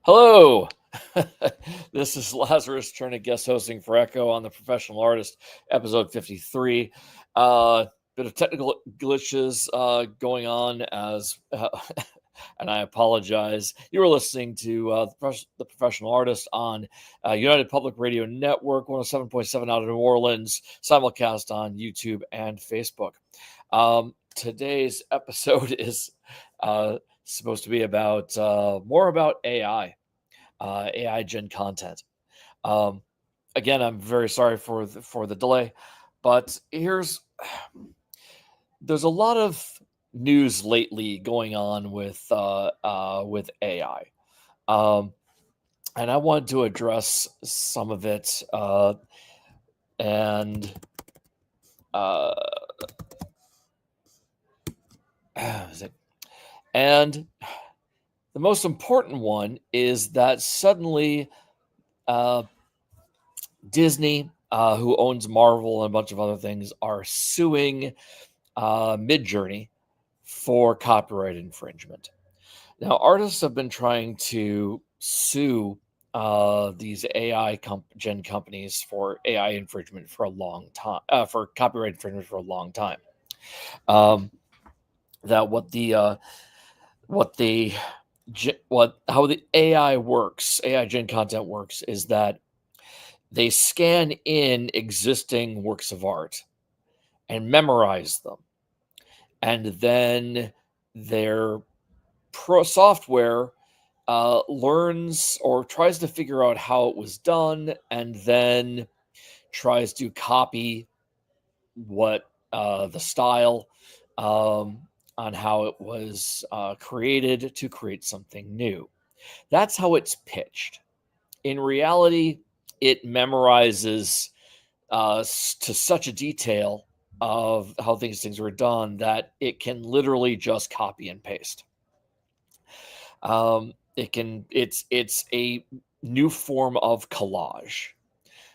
Hello. This is Lazarus Chernik guest hosting for Echo on the Professional Artist, episode 53. Bit of technical glitches going on and I apologize. You were listening to the Professional Artist on United Public Radio Network, 107.7 out of New Orleans, simulcast on YouTube and Facebook. Today's episode is supposed to be about more about AI gen content. Um, Again, I'm very sorry for the delay, but there's a lot of news lately going on with AI, and I wanted to address some of it, and uh, and the most important one is that suddenly uh, Disney, who owns Marvel and a bunch of other things, are suing Midjourney for copyright infringement. Now, artists have been trying to sue these gen companies for AI infringement for a long time, for copyright infringement for a long time. That how the AI gen content works is that they scan in existing works of art and memorize them. And then their software learns or tries to figure out how it was done and then tries to copy what the style on how it was created to create something new. That's how it's pitched. In reality, it memorizes to such a detail of how things were done that it can literally just copy and paste. It's a new form of collage.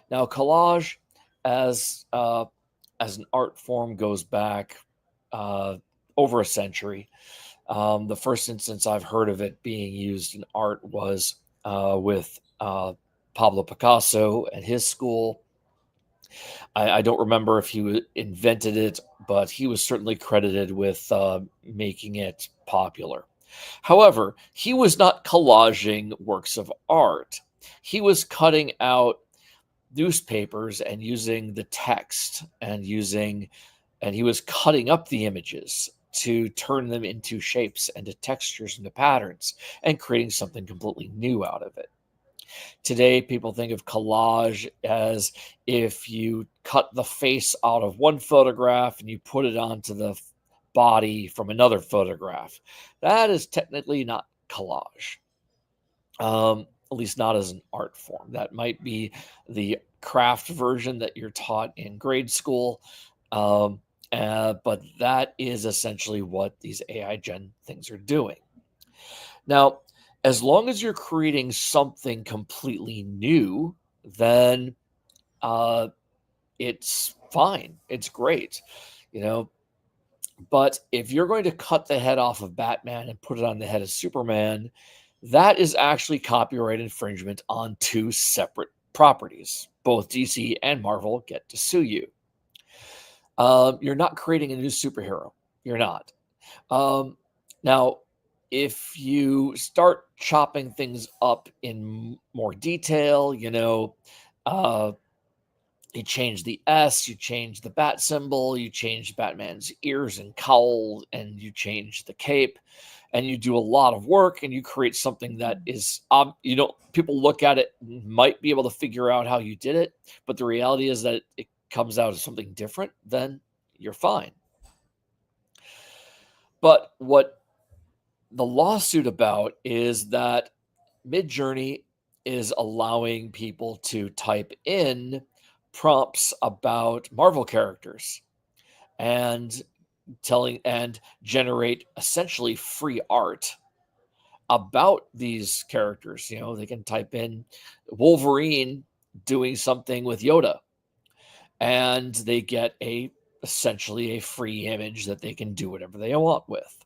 Now, collage as an art form goes back over a century. The first instance I've heard of it being used in art was with Pablo Picasso and his school. I don't remember if he invented it, but he was certainly credited with making it popular. However, he was not collaging works of art. He was cutting out newspapers and using the text and he was cutting up the images to turn them into shapes and to textures and to patterns and creating something completely new out of it. Today, people think of collage as if you cut the face out of one photograph and you put it onto the body from another photograph. That is technically not collage, at least not as an art form. That might be the craft version that you're taught in grade school, but that is essentially what these AI gen things are doing. Now, as long as you're creating something completely new, then it's fine. It's great, you know. But if you're going to cut the head off of Batman and put it on the head of Superman, that is actually copyright infringement on two separate properties. Both DC and Marvel get to sue you. You're not creating a new superhero. You're not. Now, if you start chopping things up in more detail, you change the S, you change the bat symbol, you change Batman's ears and cowl, and you change the cape, and you do a lot of work, and you create something that is, people look at it, might be able to figure out how you did it, but the reality is that it comes out as something different, then you're fine. But what the lawsuit about is that Midjourney is allowing people to type in prompts about Marvel characters and generate essentially free art about these characters. They can type in Wolverine doing something with Yoda, and they get essentially a free image that they can do whatever they want with.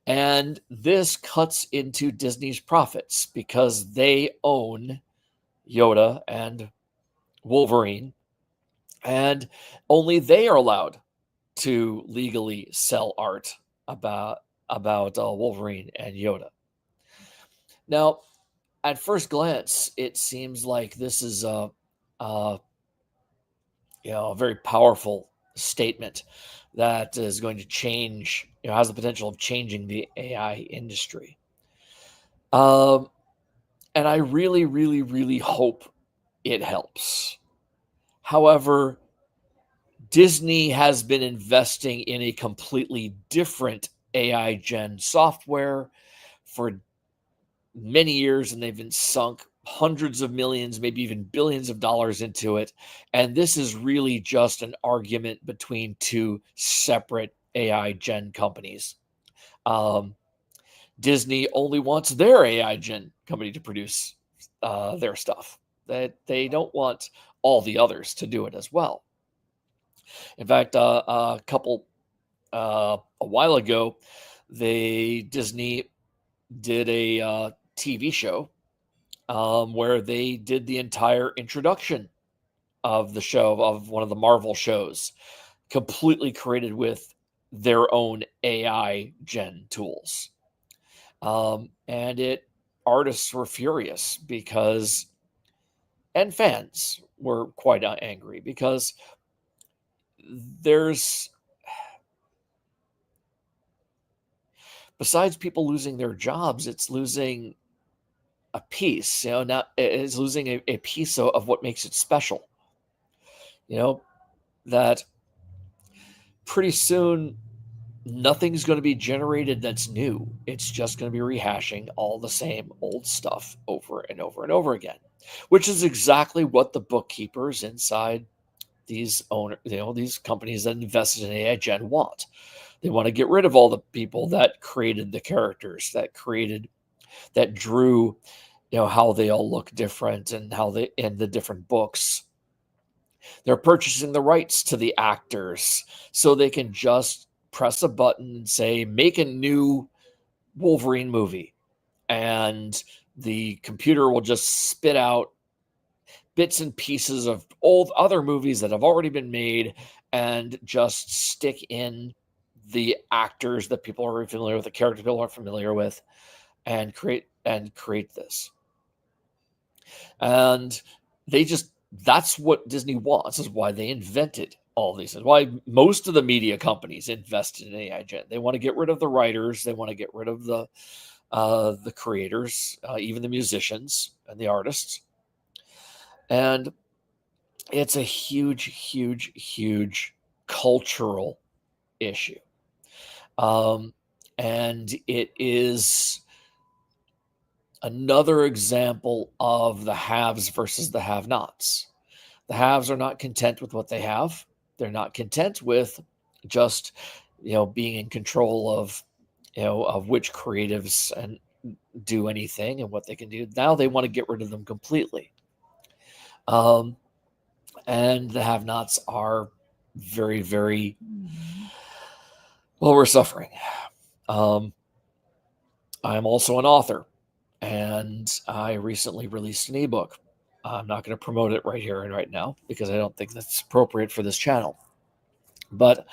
And this cuts into Disney's profits because they own Yoda and Wolverine, and only they are allowed to legally sell art about Wolverine and Yoda. Now, at first glance, it seems like this is a a very powerful statement that is going to change, has the potential of changing the AI industry. And I really, really, really hope it helps. However, Disney has been investing in a completely different AI gen software for many years, and they've been sunk hundreds of millions, maybe even billions of dollars into it. And this is really just an argument between two separate AI gen companies. Disney only wants their AI gen company to produce their stuff. That they don't want all the others to do it as well. In fact, a while ago, Disney did a TV show where they did the entire introduction of the show, of one of the Marvel shows, completely created with their own AI gen tools. And artists were furious because, and fans were quite angry because there's, besides people losing their jobs, it's losing a piece, now it's losing a piece of what makes it special. That pretty soon nothing's going to be generated that's new. It's just going to be rehashing all the same old stuff over and over and over again, which is exactly what the bookkeepers inside these these companies that invested in AI Gen want. They want to get rid of all the people that created the characters, that drew, how they all look different and how they in the different books. They're purchasing the rights to the actors so they can just press a button and say, make a new Wolverine movie. And the computer will just spit out bits and pieces of old other movies that have already been made and just stick in the actors that people are familiar with, the characters people are familiar with, and create this. And that's what Disney wants. This is why they invented all these things. Why most of the media companies invested in AI Gen. They want to get rid of the writers. They want to get rid of the creators, even the musicians and the artists. And it's a huge, huge, huge cultural issue. And it is another example of the haves versus the have-nots. The haves are not content with what they have. They're not content with just, being in control of, of which creatives and do anything and what they can do. Now they want to get rid of them completely. And the have-nots are very, very, well, we're suffering. I'm also an author, and I recently released an ebook. I'm not going to promote it right here and right now because I don't think that's appropriate for this channel. But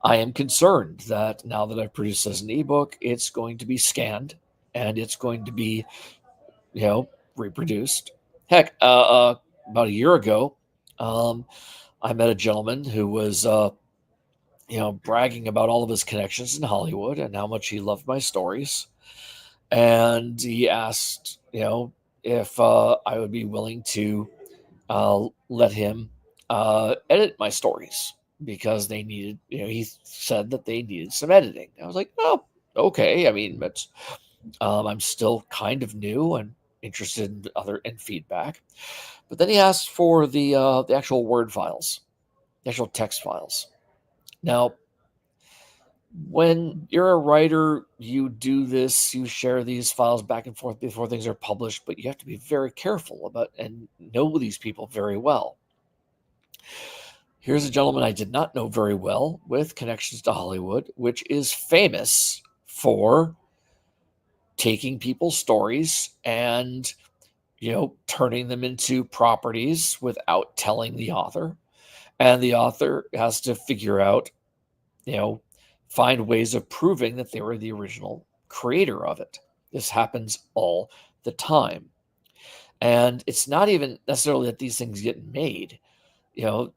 I am concerned that now that I've produced as an ebook, it's going to be scanned and it's going to be, reproduced. Heck, about a year ago, I met a gentleman who was, bragging about all of his connections in Hollywood and how much he loved my stories. And he asked, if I would be willing to let him edit my stories because they needed, he said that they needed some editing. I was like, oh, okay. I mean, but I'm still kind of new and interested in feedback. But then he asked for the actual word files, the actual text files. Now, when you're a writer, you do this, you share these files back and forth before things are published, but you have to be very careful about and know these people very well. Here's a gentleman I did not know very well with connections to Hollywood, which is famous for taking people's stories and, turning them into properties without telling the author. And the author has to figure out, find ways of proving that they were the original creator of it. This happens all the time. And it's not even necessarily that these things get made.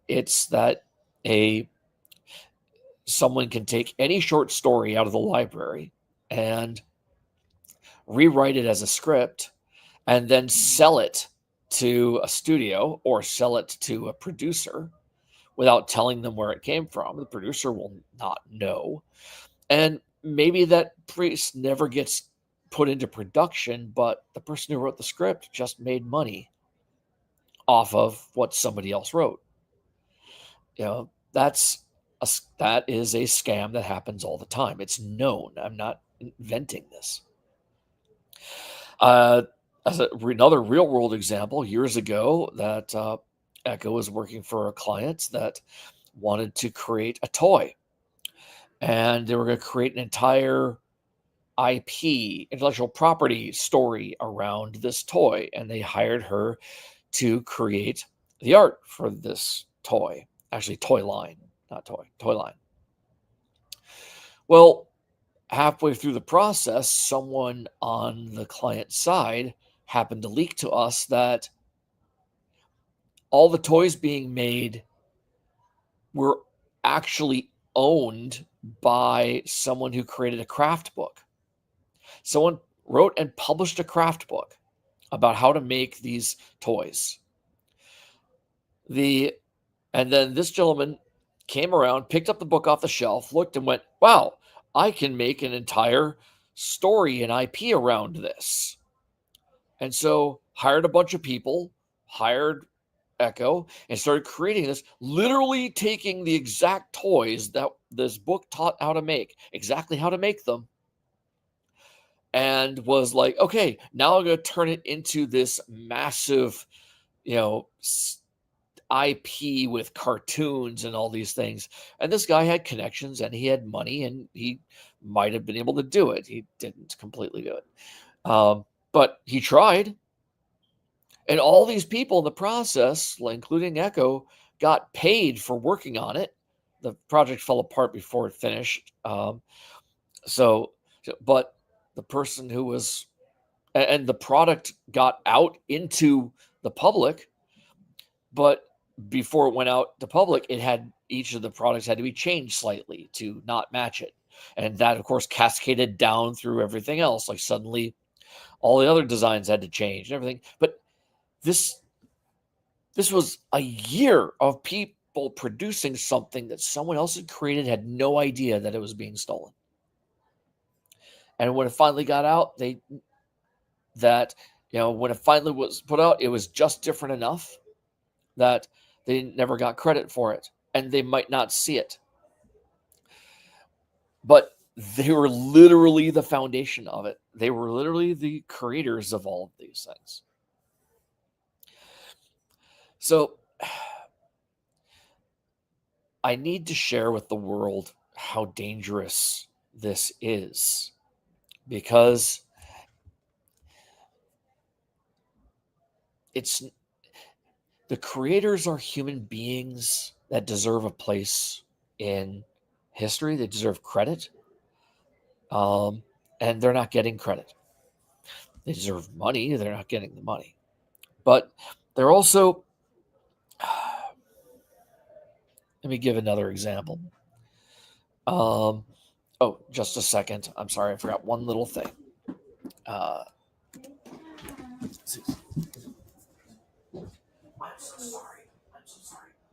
It's that someone can take any short story out of the library and rewrite it as a script and then sell it to a studio or sell it to a producer without telling them where it came from. The producer will not know. And maybe that piece never gets put into production, but the person who wrote the script just made money off of what somebody else wrote. That is a scam that happens all the time. It's known. I'm not inventing this. As another real world example, years ago, that Echo was working for a client that wanted to create a toy, and they were going to create an entire IP, intellectual property story around this toy, and they hired her to create the art for this toy. Actually, toy line, not toy line. Well, halfway through the process, someone on the client side happened to leak to us that all the toys being made were actually owned by someone who created a craft book. Someone wrote and published a craft book about how to make these toys. And then this gentleman came around, picked up the book off the shelf, looked and went, wow, I can make an entire story and IP around this. And so hired a bunch of people, hired Echo, and started creating this, literally taking the exact toys that this book taught how to make, exactly how to make them, and was like, okay, now I'm going to turn it into this massive, IP with cartoons and all these things. And this guy had connections and he had money and he might have been able to do it. He didn't completely do it. But he tried. And all these people in the process, including Echo, got paid for working on it. The project fell apart before it finished. But the person who was, and the product got out into the public, but before it went out to public, each of the products had to be changed slightly to not match it. And that, of course, cascaded down through everything else. Like suddenly all the other designs had to change and everything. But this was a year of people producing something that someone else had created, had no idea that it was being stolen. And when it finally got out, when it finally was put out, it was just different enough that they never got credit for it, and they might not see it. But they were literally the foundation of it. They were literally the creators of all of these things. So I need to share with the world how dangerous this is, because the creators are human beings that deserve a place in history. They deserve credit. And they're not getting credit. They deserve money. They're not getting the money. But they're also, let me give another example. Just a second. I'm sorry. I forgot one little thing. I'm so sorry.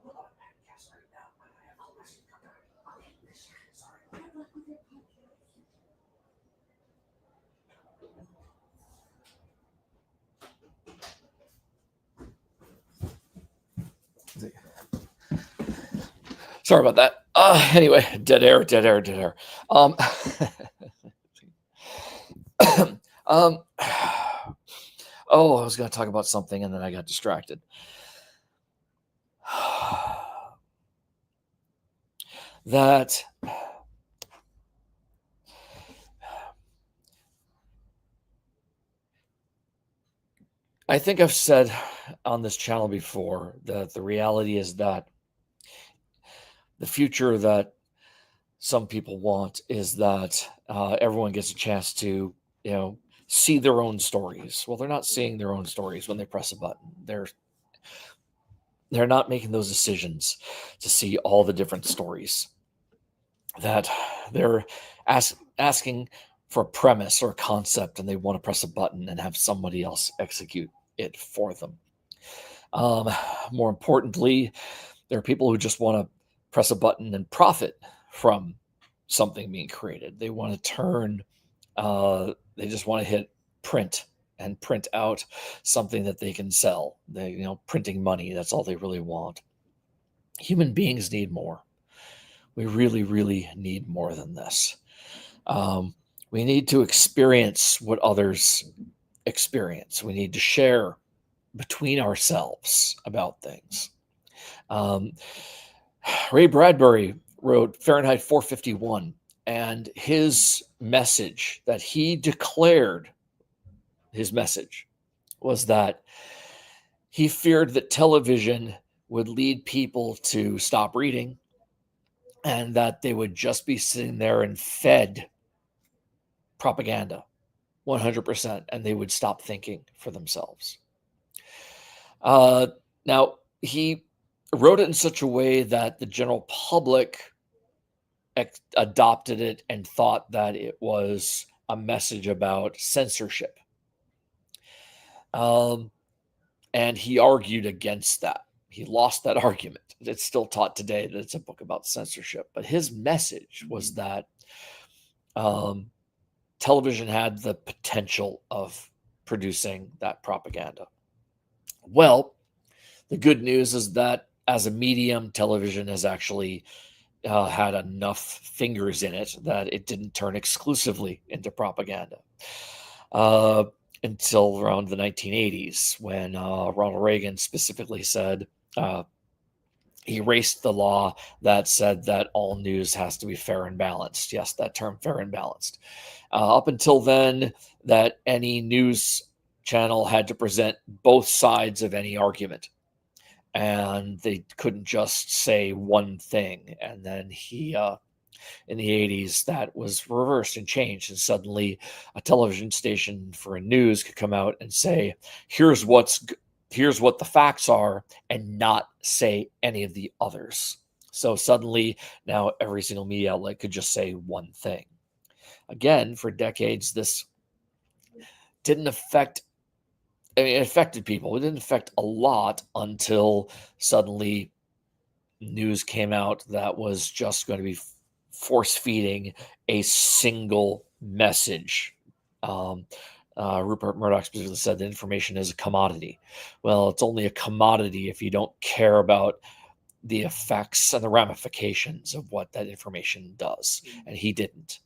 Hold on. Yes, right now. I have a question. Sorry. Sorry about that. Anyway, dead air. I was going to talk about something and then I got distracted. That I think I've said on this channel before that the reality is that the future that some people want is that everyone gets a chance to, you know, see their own stories. Well, they're not seeing their own stories when they press a button. They're not making those decisions to see all the different stories. That they're asking for a premise or a concept, and they want to press a button and have somebody else execute it for them. Um, More importantly, there are people who just want to press a button and profit from something being created. They want to they just want to hit print and print out something that they can sell. Printing money, that's all they really want. Human beings need more. We really, really need more than this. We need to experience what others experience. We need to share between ourselves about things. Um, Ray Bradbury wrote Fahrenheit 451, and his message that he declared, his message was that he feared that television would lead people to stop reading and that they would just be sitting there and fed propaganda 100%, and they would stop thinking for themselves. Now, he wrote it in such a way that the general public adopted it and thought that it was a message about censorship. And he argued against that. He lost that argument. It's still taught today that it's a book about censorship. But his message was that television had the potential of producing that propaganda. Well, the good news is that as a medium, television has actually had enough fingers in it that it didn't turn exclusively into propaganda until around the 1980s, when Ronald Reagan specifically said he erased the law that said that all news has to be fair and balanced. Yes, that term, fair and balanced. Up until then, that any news channel had to present both sides of any argument, and they couldn't just say one thing. And then in the 80s, that was reversed and changed, and suddenly a television station for a news could come out and say, here's what the facts are, and not say any of the others. So suddenly now every single media outlet could just say one thing. Again, for decades, this didn't affect, it affected people. It didn't affect a lot until suddenly news came out that was just going to be force feeding a single message. Rupert Murdoch specifically said that information is a commodity. Well, it's only a commodity if you don't care about the effects and the ramifications of what that information does. And he didn't.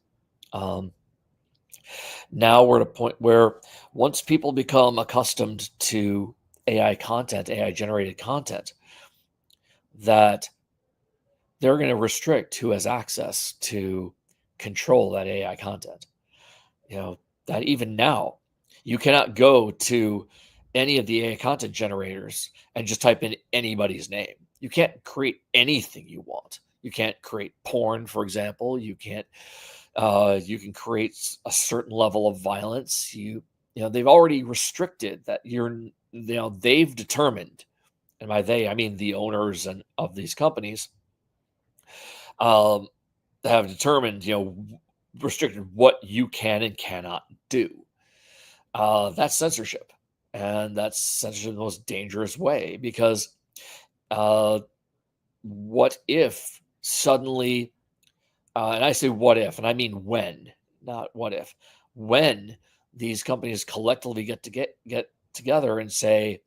Now we're at a point where once people become accustomed to AI content, AI generated content, that they're going to restrict who has access to control that AI content. That even now, you cannot go to any of the AI content generators and just type in anybody's name. You can't create anything you want. You can't create porn, for example. You can't. You can create a certain level of violence. They've already restricted that. They've determined, and by they I mean the owners of these companies, have determined, restricted what you can and cannot do. That's censorship, and that's censorship in the most dangerous way, because what if suddenly, and I say what if, and I mean when, not what if, when these companies collectively get together and say,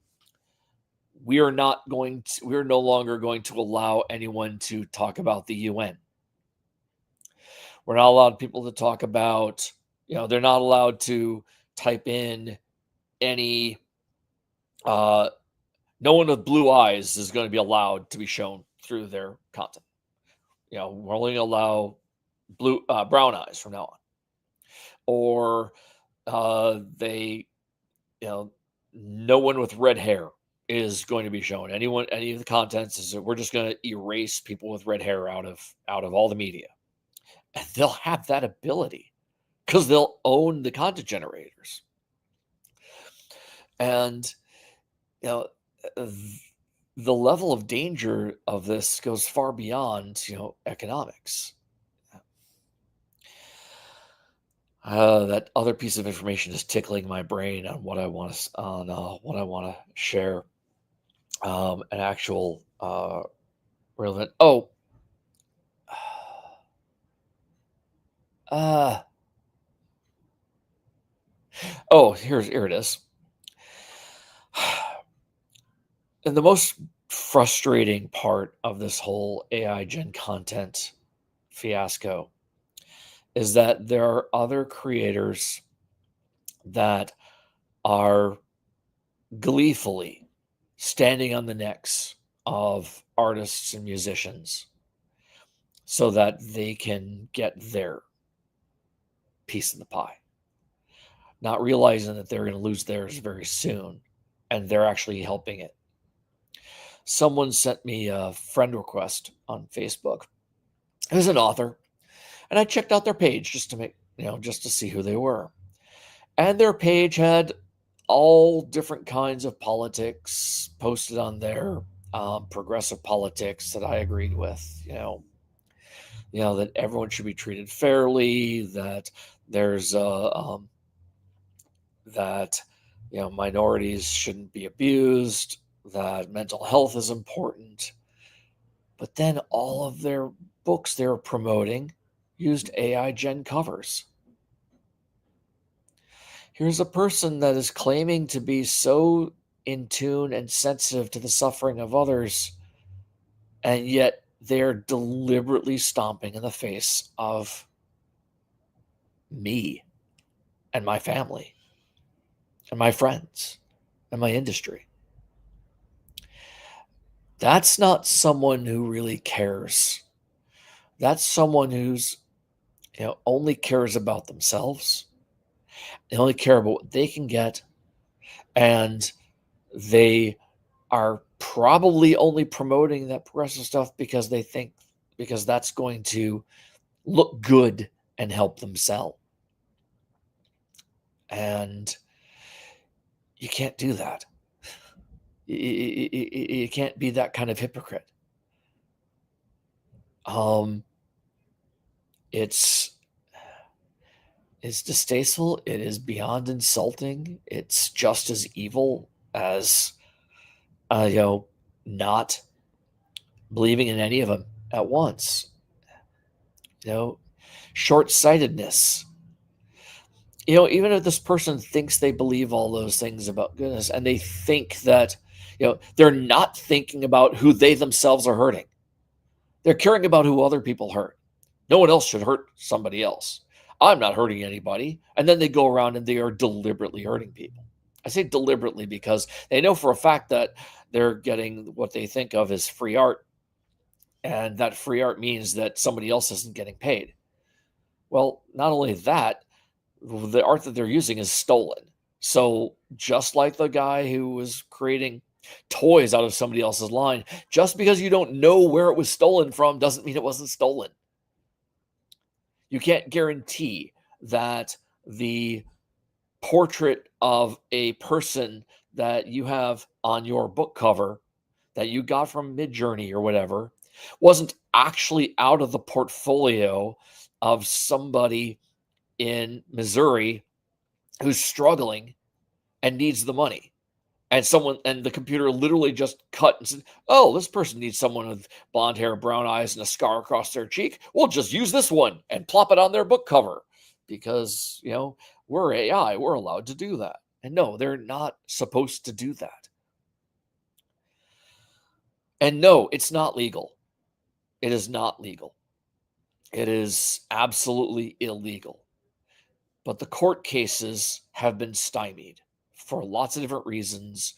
we're no longer going to allow anyone to talk about the UN. We're not allowed people to talk about, they're not allowed to type in any, no one with blue eyes is going to be allowed to be shown through their content. We're only going to allow brown eyes from now on. Or they, no one with red hair is going to be shown. Anyone, any of the contents is that we're just going to erase people with red hair out of all the media, and they'll have that ability because they'll own the content generators. And you know, the level of danger of this goes far beyond economics. That other piece of information is tickling my brain on what I want to share. An actual relevant. Uh, here it is. And the most frustrating part of this whole AI gen content fiasco is that there are other creators that are gleefully standing on the necks of artists and musicians so that they can get their piece of the pie, not realizing that they're going to lose theirs very soon, and they're actually helping it. Someone sent me a friend request on Facebook. It was an author, and I checked out their page just to see who they were. And their page had all different kinds of politics posted on there, progressive politics that I agreed with. That everyone should be treated fairly. That there's that minorities shouldn't be abused. That mental health is important. But then all of their books they were promoting used AI gen covers. Here's a person that is claiming to be so in tune and sensitive to the suffering of others, and yet they're deliberately stomping in the face of me and my family and my friends and my industry. That's not someone who really cares. That's someone who's only cares about themselves. They only care about what they can get, and they are probably only promoting that progressive stuff because they think because that's going to look good and help them sell. And you can't do that. You can't be that kind of hypocrite. It's distasteful. It is beyond insulting. It's just as evil as not believing in any of them at once. Short-sightedness. Even if this person thinks they believe all those things about goodness, and they think that they're not thinking about who they themselves are hurting. They're caring about who other people hurt. No one else should hurt somebody else. I'm not hurting anybody. And then they go around and they are deliberately hurting people. I say deliberately because they know for a fact that they're getting what they think of as free art. And that free art means that somebody else isn't getting paid. Well, not only that, the art that they're using is stolen. So just like the guy who was creating toys out of somebody else's line, just because you don't know where it was stolen from doesn't mean it wasn't stolen. You can't guarantee that the portrait of a person that you have on your book cover that you got from Midjourney or whatever wasn't actually out of the portfolio of somebody in Missouri who's struggling and needs the money. And the computer literally just cut and said, oh, this person needs someone with blonde hair, brown eyes, and a scar across their cheek. We'll just use this one and plop it on their book cover because, we're AI. We're allowed to do that. And no, they're not supposed to do that. And no, it's not legal. It is not legal. It is absolutely illegal. But the court cases have been stymied for lots of different reasons.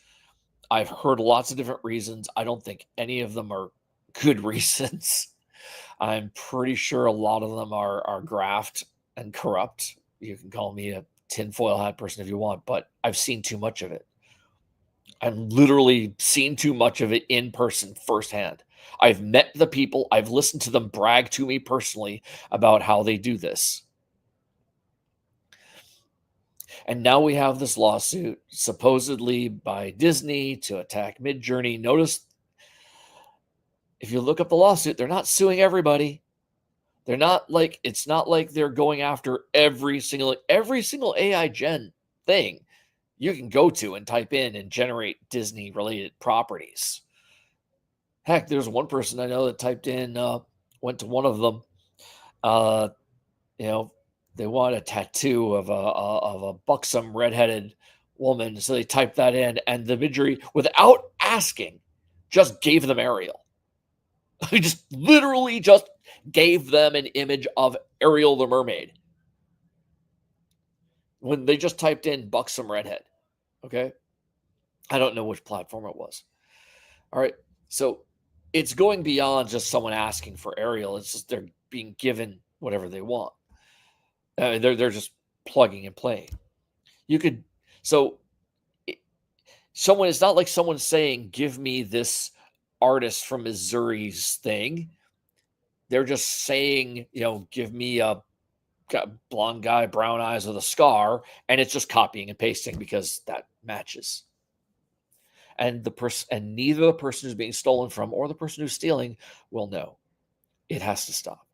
I've heard lots of different reasons. I don't think any of them are good reasons. I'm pretty sure a lot of them are graft and corrupt. You can call me a tinfoil hat person if you want, but I've seen too much of it. I've literally seen too much of it in person firsthand. I've met the people, I've listened to them brag to me personally about how they do this. And now we have this lawsuit supposedly by Disney to attack Midjourney. Notice if you look up the lawsuit, they're not suing everybody. They're not like it's not like they're going after every single AI gen thing you can go to and type in and generate Disney related properties. Heck, there's one person I know that typed in, went to one of them, uh, you know, they want a tattoo of a buxom redheaded woman, so they typed that in, and the Midjourney, without asking, just gave them Ariel. He just literally just gave them an image of Ariel the mermaid when they just typed in buxom redhead. Okay, I don't know which platform it was. All right, so it's going beyond just someone asking for Ariel. It's just they're being given whatever they want. They're just plugging and playing. You could so someone. It's not like someone saying, "Give me this artist from Missouri's thing." They're just saying, "Give me a blonde guy, brown eyes with a scar," and it's just copying and pasting because that matches. And neither the person who's being stolen from or the person who's stealing will know. It has to stop.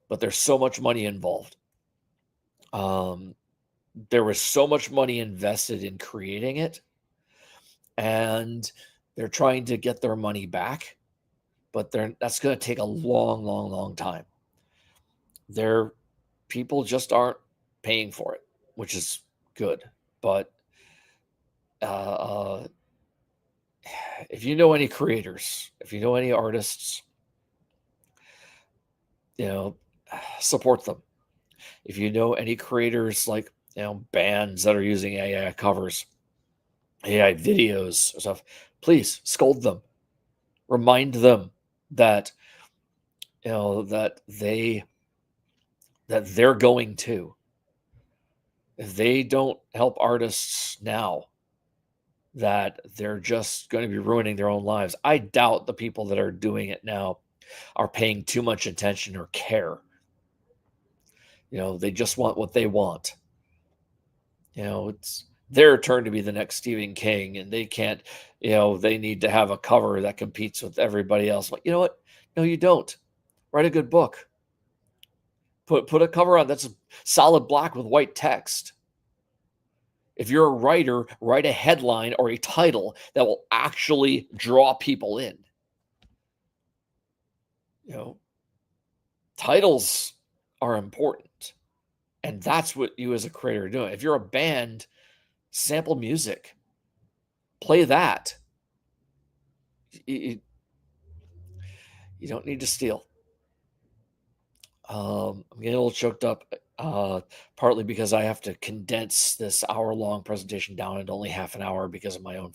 But there's so much money involved. There was so much money invested in creating it, and they're trying to get their money back, but that's going to take a long, long, long time. People just aren't paying for it, which is good. But if you know any creators, if you know any artists, support them. If you know any creators like bands that are using AI covers, AI videos or stuff, please scold them. Remind them that they're going to. If they don't help artists now, that they're just going to be ruining their own lives. I doubt the people that are doing it now are paying too much attention or care. They just want what they want. It's their turn to be the next Stephen King, and they can't, they need to have a cover that competes with everybody else. Like, you know what? No, you don't. Write a good book. Put a cover on that's solid black with white text. If you're a writer, write a headline or a title that will actually draw people in. Titles are important. And that's what you as a creator are doing. If you're a band, sample music. Play that. You don't need to steal. I'm getting a little choked up, partly because I have to condense this hour-long presentation down into only half an hour because of my own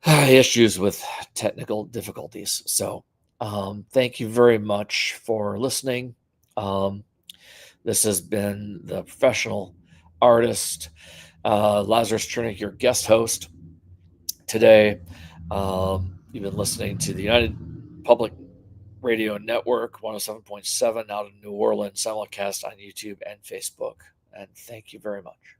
issues with technical difficulties. So thank you very much for listening. This has been the professional artist, Lazarus Chernik, your guest host today. You've been listening to the United Public Radio Network 107.7 out of New Orleans, simulcast on YouTube and Facebook. And thank you very much.